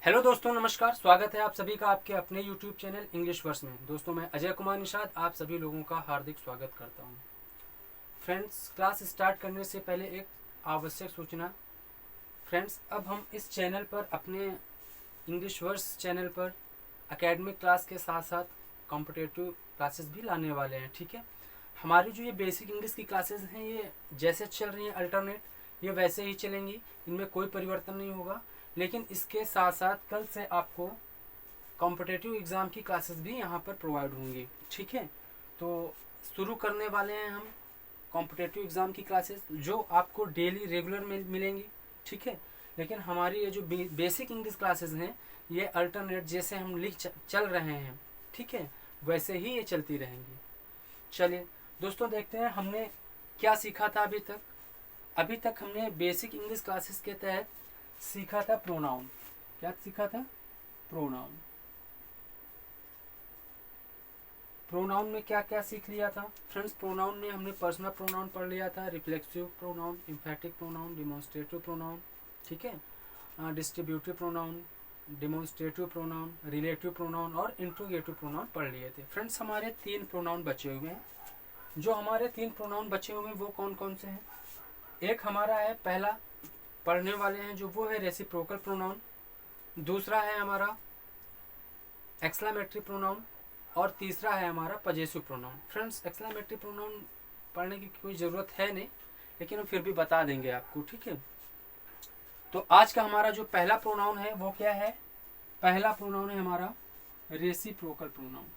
Hello दोस्तों, नमस्कार। स्वागत है आप सभी का आपके अपने यूट्यूब चैनल इंग्लिश वर्स में। दोस्तों, मैं अजय कुमार निषाद आप सभी लोगों का हार्दिक स्वागत करता हूं। फ्रेंड्स, क्लास स्टार्ट करने से पहले एक आवश्यक सूचना। फ्रेंड्स, अब हम इस चैनल पर अपने इंग्लिश वर्स चैनल पर एकेडमिक क्लास के साथ साथ कॉम्पिटिटिव क्लासेस भी लाने वाले हैं। ठीक है, हमारी जो ये बेसिक इंग्लिश की क्लासेस हैं, ये जैसे चल रही हैं अल्टरनेट, ये वैसे ही चलेंगी, इनमें कोई परिवर्तन नहीं होगा। लेकिन इसके साथ साथ कल से आपको कॉम्पिटिटिव एग्ज़ाम की क्लासेस भी यहाँ पर प्रोवाइड होंगी। ठीक है, तो शुरू करने वाले हैं हम कॉम्पिटिटिव एग्ज़ाम की क्लासेस, जो आपको डेली रेगुलर मिलेंगी। ठीक है, लेकिन हमारी ये जो बेसिक इंग्लिश क्लासेस हैं, ये अल्टरनेट जैसे हम चल रहे हैं, ठीक है, वैसे ही ये चलती रहेंगी। चलिए दोस्तों, देखते हैं हमने क्या सीखा था अभी तक हमने बेसिक इंग्लिश क्लासेस के तहत सीखा था प्रोनाउन। क्या सीखा था? प्रोनाउन। प्रोनाउन में क्या क्या सीख लिया था फ्रेंड्स? प्रोनाउन में हमने पर्सनल प्रोनाउन पढ़ लिया था, reflexive pronoun, एम्फैटिक pronoun, demonstrative pronoun, ठीक है, distributive pronoun, demonstrative pronoun, relative pronoun और इंट्रोगेटिव प्रोनाउन पढ़ लिए थे। फ्रेंड्स, हमारे 3 प्रोनाउन बचे हुए हैं। जो हमारे 3 प्रोनाउन बचे हुए हैं वो कौन कौन से हैं? एक हमारा है, पहला पढ़ने वाले हैं जो, वो है रेसिप्रोकल प्रोनाउन। दूसरा है हमारा एक्सक्लेमेटरी प्रोनाउन और तीसरा है हमारा possessive pronoun. Friends, exclamatory pronoun पढ़ने की कोई ज़रूरत है नहीं, लेकिन हम फिर भी बता देंगे आपको। ठीक है, तो आज का हमारा जो पहला प्रोनाउन है वो क्या है? पहला प्रोनाउन है हमारा रेसिप्रोकल प्रोनाउन।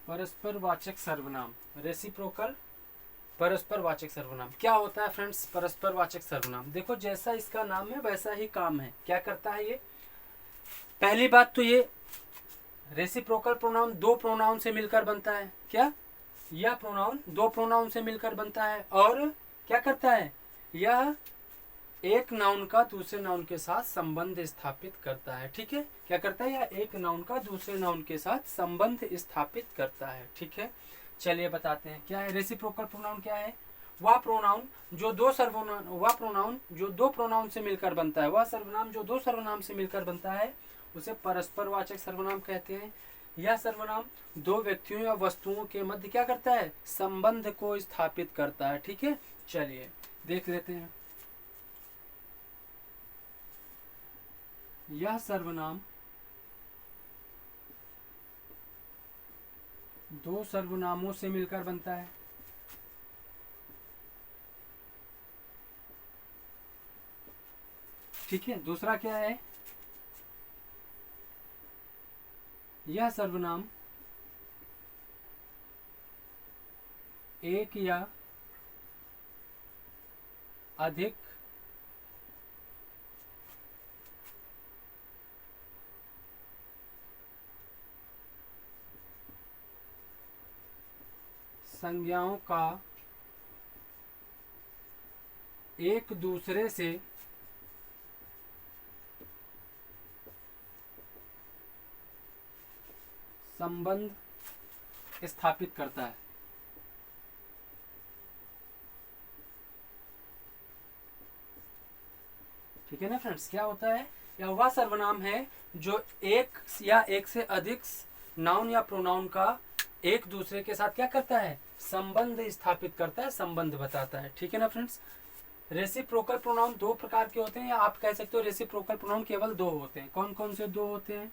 परस्पर वाचक सर्वनाम, रेसिप्रोकल परस्पर वाचक सर्वनाम। क्या होता है फ्रेंड्स परस्पर वाचक सर्वनाम? देखो, जैसा इसका नाम है वैसा ही काम है। क्या करता है ये? पहली बात तो ये रेसिप्रोकल प्रोनाउन 2 प्रोनाउन से मिलकर बनता है। क्या? यह प्रोनाउन 2 प्रोनाउन से मिलकर बनता है और क्या करता है? यह एक नाउन का दूसरे नाउन के साथ संबंध स्थापित करता है। ठीक है, क्या करता है? यह एक नाउन का दूसरे नाउन के साथ संबंध स्थापित करता है। ठीक है, चलिए बताते हैं क्या है रेसिप्रोकल प्रोनाउन। क्या है? वह प्रोनाउन जो दो प्रोनाउन से मिलकर बनता है, वह सर्वनाम जो 2 सर्वनाम से मिलकर बनता है, उसे परस्पर वाचक सर्वनाम कहते हैं। यह सर्वनाम 2 व्यक्तियों या वस्तुओं के मध्य क्या करता है? संबंध को स्थापित करता है। ठीक है, चलिए देख लेते हैं। यह सर्वनाम 2 सर्वनामों से मिलकर बनता है। ठीक है, दूसरा क्या है? यह सर्वनाम एक या अधिक संज्ञाओं का एक दूसरे से संबंध स्थापित करता है। ठीक है ना फ्रेंड्स? क्या होता है? यह वह सर्वनाम है जो एक या एक से अधिक नाउन या प्रोनाउन का एक दूसरे के साथ क्या करता है? संबंध स्थापित करता है, संबंध बताता है। ठीक है ना फ्रेंड्स? रेसिप्रोकल प्रोनाउन 2 प्रकार के होते हैं, या आप कह सकते हो रेसिप्रोकल प्रोनाउन केवल 2 होते हैं। कौन कौन से 2 होते हैं?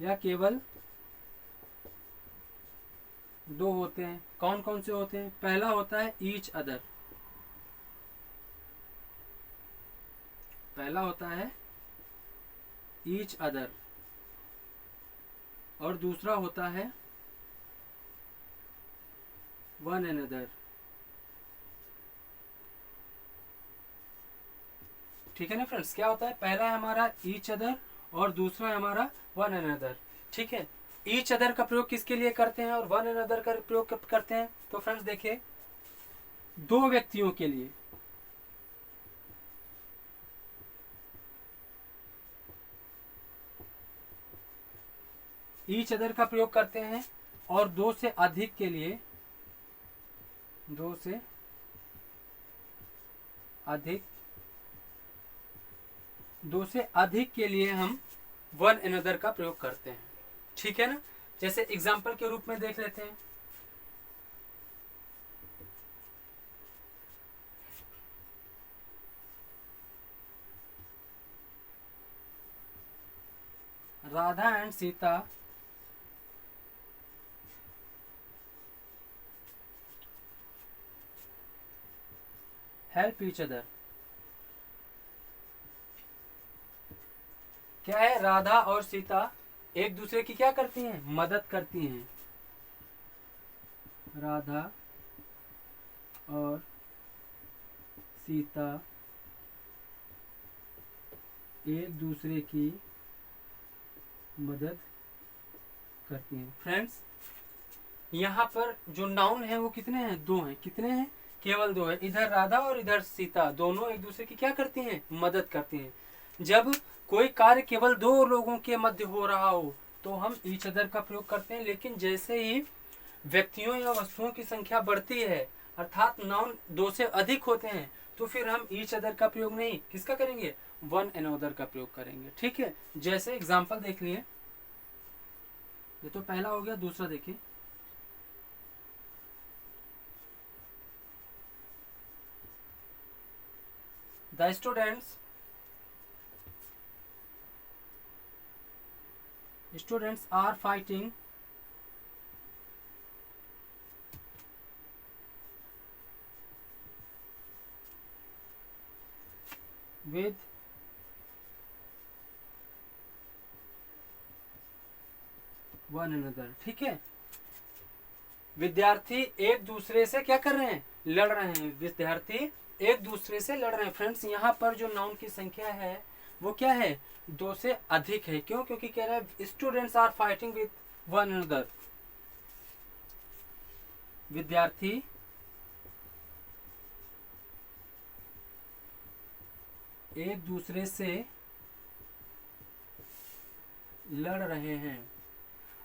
या केवल 2 होते हैं। कौन कौन से होते हैं? पहला होता है ईच अदर। पहला होता है ईच अदर और दूसरा होता है वन अनदर। ठीक है ना फ्रेंड्स? क्या होता है? पहला है हमारा ईच अदर और दूसरा है हमारा वन अनदर। ठीक है, ईच अदर का प्रयोग किसके लिए करते हैं और वन एंड अदर का प्रयोग कब करते हैं? तो फ्रेंड्स देखिए, दो व्यक्तियों के लिए, ईच अदर का प्रयोग करते हैं, और दो से अधिक के लिए, दो से अधिक, दो से अधिक के लिए हम वन अनदर का प्रयोग करते हैं। ठीक है ना? जैसे एग्जाम्पल के रूप में देख लेते हैं। Radha and Sita help each other. क्या है? राधा और सीता एक दूसरे की क्या करती हैं? मदद करती हैं। राधा और सीता एक दूसरे की मदद करती हैं। फ्रेंड्स, यहाँ पर जो नाउन है वो कितने हैं? दो हैं। कितने हैं? केवल दो है। इधर राधा और इधर सीता, दोनों एक दूसरे की क्या करती हैं? मदद करती हैं। जब कोई कार्य केवल दो लोगों के मध्य हो रहा हो तो हम ईच अदर का प्रयोग करते हैं, लेकिन जैसे ही व्यक्तियों या वस्तुओं की संख्या बढ़ती है, अर्थात नाउन दो से अधिक होते हैं, तो फिर हम ईच अदर का प्रयोग नहीं, किसका करेंगे? वन अनदर का प्रयोग करेंगे। ठीक है? जैसे एग्जाम्पल देख लिए, ये तो पहला हो गया। दूसरा देखिए, the students are fighting with one another. ठीक है? विद्यार्थी एक दूसरे से क्या कर रहे हैं? लड़ रहे हैं। विद्यार्थी एक दूसरे से लड़ रहे हैं। फ्रेंड्स, यहाँ पर जो नाउन की संख्या है वो क्या है? दो से अधिक है। क्यों? क्योंकि कह रहा है students are fighting with one another. विद्यार्थी एक दूसरे से लड़ रहे हैं।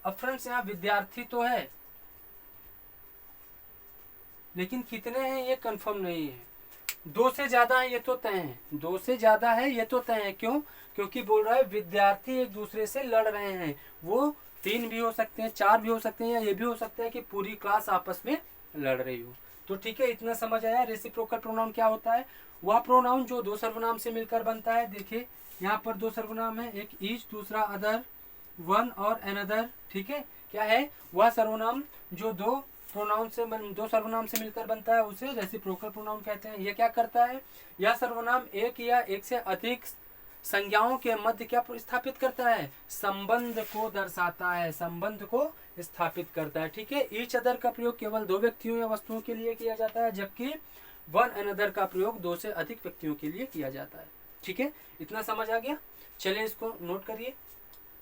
अब फ्रेंड्स, यहाँ विद्यार्थी तो है, लेकिन कितने हैं ये कंफर्म नहीं है। दो से ज्यादा है ये तो तय है। दो से ज्यादा है ये तो तय है। क्यों? क्योंकि बोल रहा है विद्यार्थी एक दूसरे से लड़ रहे हैं। वो तीन भी हो सकते हैं, चार भी हो सकते हैं, या ये भी हो सकता है कि पूरी क्लास आपस में लड़ रही हो। तो ठीक है, इतना समझ आया। रेसिप्रोकल प्रोनाउन क्या होता है? वह प्रोनाउन जो दो सर्वनाम से मिलकर बनता है। देखिए, यहाँ पर दो सर्वनाम है, एक ईच, दूसरा अदर, वन और अनदर। ठीक है? क्या है? वह सर्वनाम जो दो सर्वनाम से मिलकर बनता है, उसे रेसिप्रोकल प्रोनाउन कहते हैं। यह क्या करता है? यह सर्वनाम एक या एक से अधिक संज्ञाओं के मध्य क्या स्थापित करता है? संबंध को दर्शाता है, संबंध को स्थापित करता है। ठीक है? ईच अदर का प्रयोग केवल दो व्यक्तियों या वस्तुओं के लिए किया जाता है, जबकि वन अनदर का प्रयोग दो से अधिक व्यक्तियों के लिए किया जाता है। ठीक है? इतना समझ आ गया? चलिए इसको नोट करिए,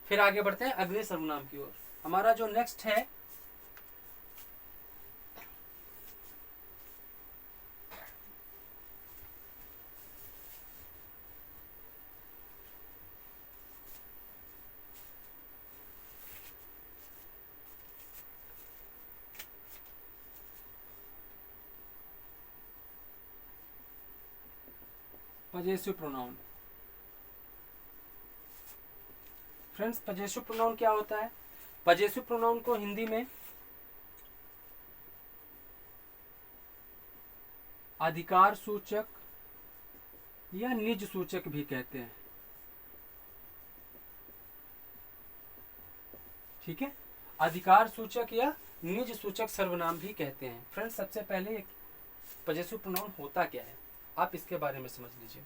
फिर आगे बढ़ते हैं अगले सर्वनाम की ओर। हमारा जो नेक्स्ट है possessive pronoun. Friends, possessive pronoun क्या होता है? पजेसिव प्रोनाउन को हिंदी में अधिकार सूचक या निज सूचक भी कहते हैं। ठीक है? अधिकार सूचक या निज सूचक सर्वनाम भी कहते हैं। फ्रेंड्स, सबसे पहले पजेसिव प्रोनाउन होता क्या है, आप इसके बारे में समझ लीजिए।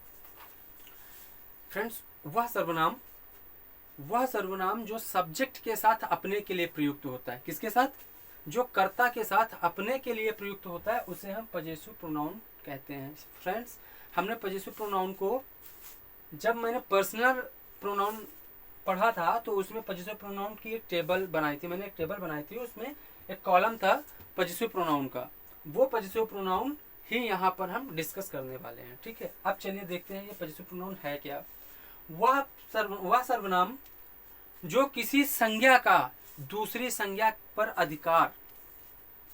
फ्रेंड्स, वह सर्वनाम जो सब्जेक्ट के साथ अपने के लिए प्रयुक्त होता है। किसके साथ? जो कर्ता के साथ अपने के लिए प्रयुक्त होता है, उसे हम पजेसिव प्रोनाउन कहते हैं। फ्रेंड्स, हमने पजेसिव प्रोनाउन को, जब मैंने पर्सनल प्रोनाउन पढ़ा था तो उसमें पजेसिव प्रोनाउन की एक टेबल बनाई थी, मैंने एक टेबल बनाई थी, उसमें एक कॉलम था पजेसिव प्रोनाउन का। वो पजेसिव प्रोनाउन ही यहाँ पर हम डिस्कस करने वाले हैं। ठीक है, अब चलिए देखते हैं ये पजेसिव प्रोनाउन है क्या। वह सर्वनाम जो किसी संज्ञा का दूसरी संज्ञा पर अधिकार,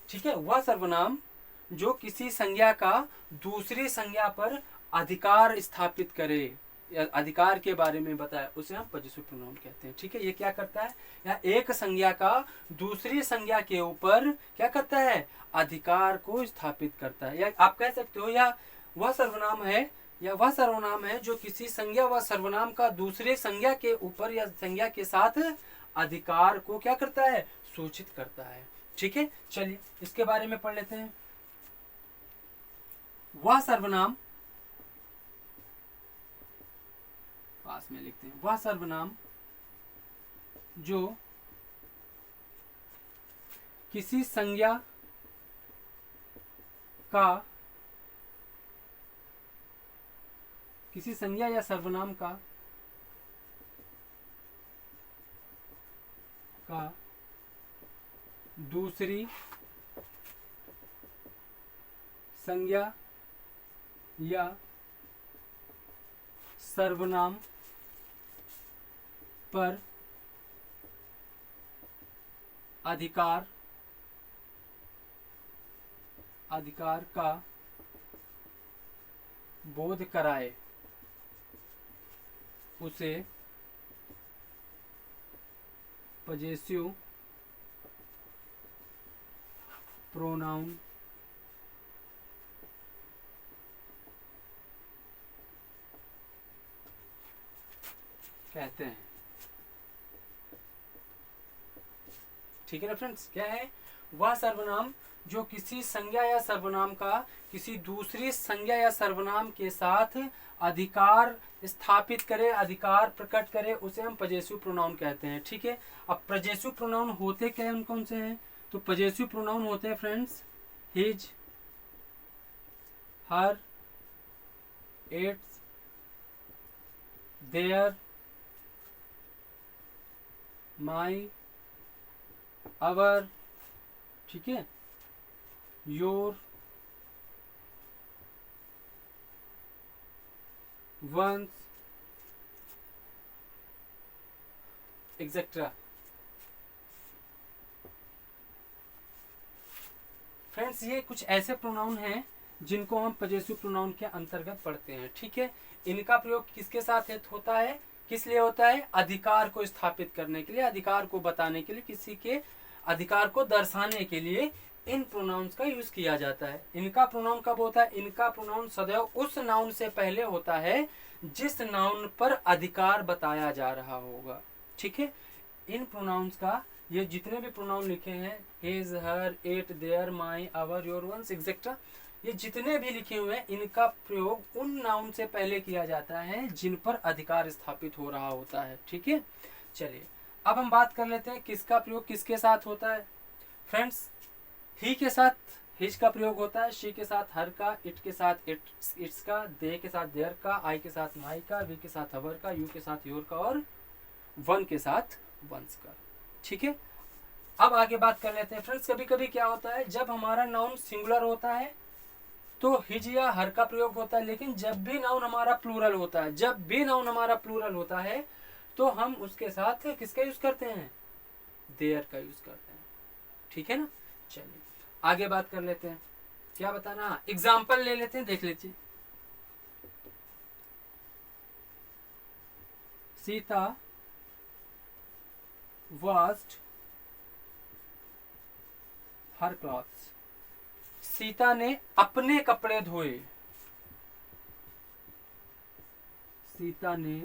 ठीक है, वह सर्वनाम जो किसी संज्ञा का दूसरी संज्ञा पर अधिकार स्थापित करे या अधिकार के बारे में बताए, उसे हम पजेसिव प्रोनाउन कहते हैं। ठीक है, ये क्या करता है, या एक संज्ञा का दूसरी संज्ञा के ऊपर क्या करता है, अधिकार को स्थापित करता है। या आप कह सकते हो या वह सर्वनाम है, या वह सर्वनाम है जो किसी संज्ञा व सर्वनाम का दूसरे संज्ञा के ऊपर या संज्ञा के साथ अधिकार को क्या करता है, सूचित करता है। ठीक है, चलिए इसके बारे में पढ़ लेते हैं। वह सर्वनाम, पास में लिखते हैं, वह सर्वनाम जो किसी संज्ञा का, किसी संज्ञा या सर्वनाम का दूसरी संज्ञा या सर्वनाम पर अधिकार का बोध कराए, उसे पजेसिव प्रोनाउन कहते हैं। ठीक है ना फ्रेंड्स, क्या है, वह सर्वनाम जो किसी संज्ञा या सर्वनाम का किसी दूसरी संज्ञा या सर्वनाम के साथ अधिकार स्थापित करे, अधिकार प्रकट करे, उसे हम पजेसिव प्रोनाउन कहते हैं। ठीक है, अब पजेसिव प्रोनाउन होते क्या हैं, कौन से हैं, तो पजेसिव प्रोनाउन होते हैं friends his, her, its, their, my, our, ठीक है, योर, वंस, एक्सेट्रा। फ्रेंड्स, ये कुछ ऐसे प्रोनाउन हैं जिनको हम पजेसिव प्रोनाउन के अंतर्गत पढ़ते हैं। ठीक है, इनका प्रयोग किसके साथ होता है, किस लिए होता है, अधिकार को स्थापित करने के लिए, अधिकार को बताने के लिए, किसी के अधिकार को दर्शाने के लिए इन प्रोनाउंस का यूज किया जाता है। इनका प्रोनाउन कब होता है, इनका प्रोनाउन सदैव उस नाउन से पहले होता है जिस नाउन पर अधिकार बताया जा रहा होगा। ठीक है, इन प्रोनाउंस का, ये जितने भी प्रोनाउन लिखे हैं, his, her, it, their, my, our, your, ones, etcetera, ये जितने भी लिखे हुए हैं, इनका प्रयोग उन नाउन से पहले किया जाता है जिन पर अधिकार स्थापित हो रहा होता है। ठीक है, चलिए अब हम बात कर लेते हैं किसका प्रयोग किसके साथ होता है। फ्रेंड्स, ही के साथ हिज का प्रयोग होता है, शी के साथ हर का, इट के साथ इट्स का, दे के साथ देयर का, आई के साथ माई का, वी के साथ हवर का, यू के साथ योर का, और वन के साथ वंस का। ठीक है, अब आगे बात कर लेते हैं। फ्रेंड्स, कभी कभी क्या होता है, जब हमारा नाउन सिंगुलर होता है तो हिज या हर का प्रयोग होता है, लेकिन जब भी नाउन हमारा प्लूरल होता है, जब भी नाउन हमारा प्लूरल होता है तो हम उसके साथ किसका यूज करते हैं, देयर का यूज करते हैं। ठीक है ना, चलिए आगे बात कर लेते हैं। क्या बताना, एग्जाम्पल ले लेते हैं, देख लीजिए। Sita washed her clothes, Sita ने अपने कपड़े धोए, सीता ने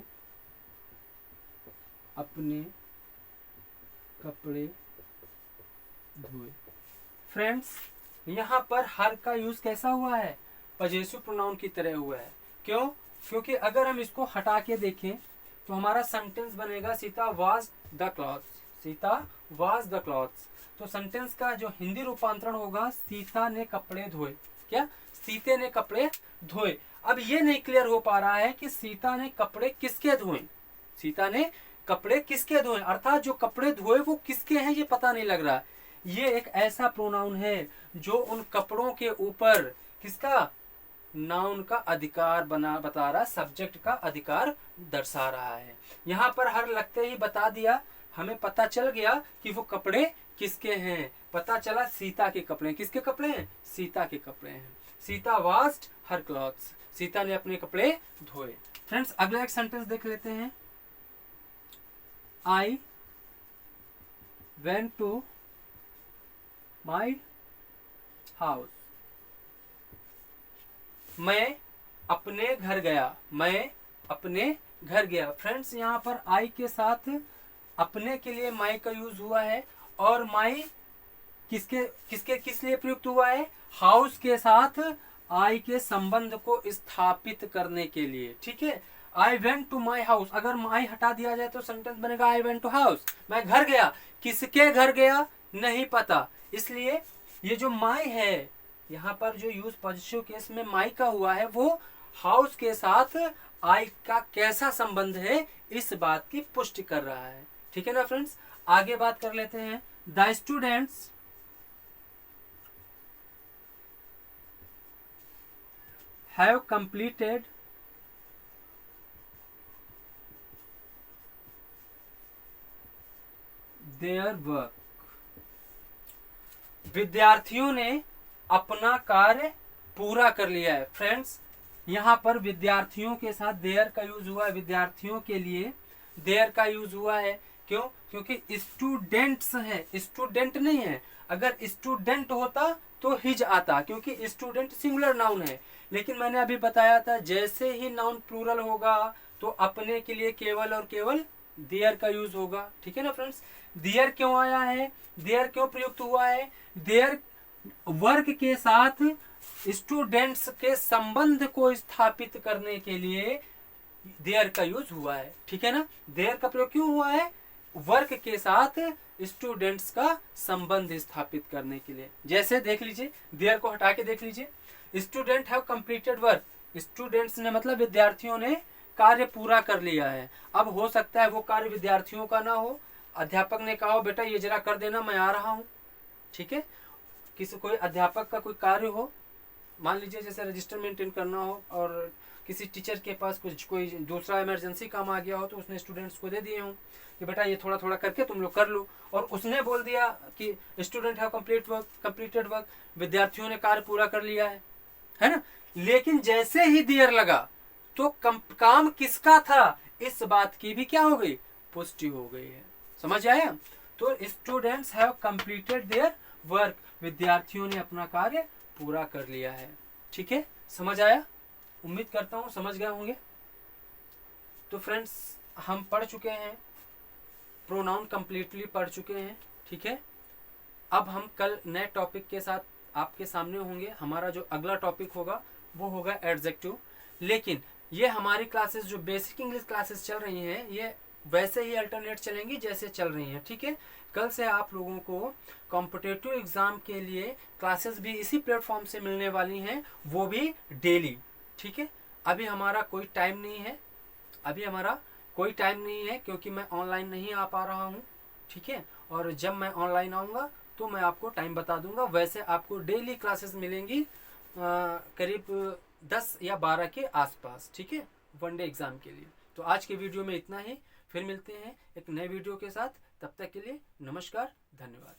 अपने कपड़े धोए। फ्रेंड्स, यहाँ पर हर का यूज कैसा हुआ है, पजेसिव प्रोनाउन की तरह हुआ है। क्यों, क्योंकि अगर हम इसको हटा के देखें तो हमारा सेंटेंस बनेगा Sita was the clothes, Sita was the clothes. तो सेंटेंस का जो हिंदी रूपांतरण होगा, सीता ने कपड़े धोए, क्या, सीते ने कपड़े धोए। अब ये नहीं क्लियर हो पा रहा है कि सीता ने कपड़े किसके धोए, सीता ने कपड़े किसके धोए, अर्थात जो कपड़े धोए वो किसके हैं ये पता नहीं लग रहा। ये एक ऐसा प्रोनाउन है जो उन कपड़ों के ऊपर किसका, नाउन का अधिकार बता रहा, सब्जेक्ट का अधिकार दर्शा रहा है। यहाँ पर हर लगते ही बता दिया, हमें पता चल गया कि वो कपड़े किसके हैं। पता चला सीता के कपड़े, किसके कपड़े हैं, सीता के कपड़े हैं। सीता वाश्ड हर क्लॉथ्स, सीता ने अपने कपड़े धोए। फ्रेंड्स अगला एक सेंटेंस देख लेते हैं। I went to my house, मैं अपने घर गया, मैं अपने घर गया। फ्रेंड्स यहाँ पर आई के साथ अपने के लिए माई का यूज हुआ है, और माई किस लिए प्रयुक्त हुआ है, हाउस के साथ आई के संबंध को स्थापित करने के लिए। ठीक है, I went to my house, अगर माई हटा दिया जाए तो सेंटेंस बनेगा आई वेंट टू हाउस, मैं घर गया। किसके घर गया नहीं पता, इसलिए ये जो माई है यहाँ पर जो यूज पॉजिटिव केस में माई का हुआ है वो हाउस के साथ आई का कैसा संबंध है इस बात की पुष्टि कर रहा है। ठीक है ना फ्रेंड्स, आगे बात कर लेते हैं। The students have completed their work, विद्यार्थियों ने अपना कार्य पूरा कर लिया है। फ्रेंड्स यहाँ पर विद्यार्थियों के साथ देयर का यूज हुआ है, विद्यार्थियों के लिए देयर का यूज हुआ है। क्यों, क्योंकि स्टूडेंट्स है, स्टूडेंट नहीं है। अगर स्टूडेंट होता तो हिज आता, क्योंकि स्टूडेंट सिंगुलर नाउन है। लेकिन मैंने अभी बताया था जैसे ही नाउन प्लूरल होगा तो अपने के लिए केवल और केवल देयर का यूज होगा। ठीक है ना फ्रेंड्स, देयर क्यों आया है, देयर क्यों प्रयुक्त हुआ है, देयर वर्क के साथ स्टूडेंट्स के संबंध को स्थापित करने के लिए देयर का यूज हुआ है। ठीक है ना, देयर का प्रयोग क्यों हुआ है, वर्क के साथ स्टूडेंट्स का संबंध स्थापित करने के लिए। जैसे देख लीजिए, देयर को हटा के देख लीजिए, student have completed work, students ने मतलब विद्यार्थियों ने कार्य पूरा कर लिया है। अब हो सकता है वो कार्य विद्यार्थियों का ना हो, अध्यापक ने कहा हो बेटा ये जरा कर देना मैं आ रहा हूँ। ठीक है, किसी कोई अध्यापक का कोई कार्य हो, मान लीजिए जैसे रजिस्टर मेंटेन करना हो और किसी टीचर के पास कोई दूसरा इमरजेंसी काम आ गया हो तो उसने स्टूडेंट्स को दे दिए हो कि बेटा ये थोड़ा थोड़ा करके तुम लोग कर लो, और उसने बोल दिया कि स्टूडेंट हैव कंप्लीटेड वर्क, विद्यार्थियों ने कार्य पूरा कर लिया है ना। लेकिन जैसे ही देयर लगा तो काम किसका था इस बात की भी क्या हो गई, पुष्टि हो गई है। समझ आया, तो students have completed their work, विद्यार्थियों ने अपना कार्य पूरा कर लिया है। ठीक है, समझ आया, उम्मीद करता हूँ समझ गए होंगे। तो फ्रेंड्स हम पढ़ चुके हैं, प्रोनाउन कंप्लीटली पढ़ चुके हैं। ठीक है, अब हम कल नए टॉपिक के साथ आपके सामने होंगे। हमारा जो अगला टॉपिक होगा वो होगा एडजेक्टिव। लेकिन ये हमारी क्लासेस जो बेसिक इंग्लिश क्लासेस चल रही हैं ये वैसे ही अल्टरनेट चलेंगी जैसे चल रही हैं। ठीक है, कल से आप लोगों को कॉम्पिटिटिव एग्जाम के लिए क्लासेस भी इसी प्लेटफॉर्म से मिलने वाली हैं, वो भी डेली। ठीक है, अभी हमारा कोई टाइम नहीं है, क्योंकि मैं ऑनलाइन नहीं आ पा रहा हूँ। ठीक है, और जब मैं ऑनलाइन आऊँगा तो मैं आपको टाइम बता दूंगा। वैसे आपको डेली क्लासेस मिलेंगी करीब 10 या 12 के आसपास। ठीक है, वनडे एग्जाम के लिए। तो आज के वीडियो में इतना ही, फिर मिलते हैं एक नए वीडियो के साथ। तब तक के लिए नमस्कार, धन्यवाद।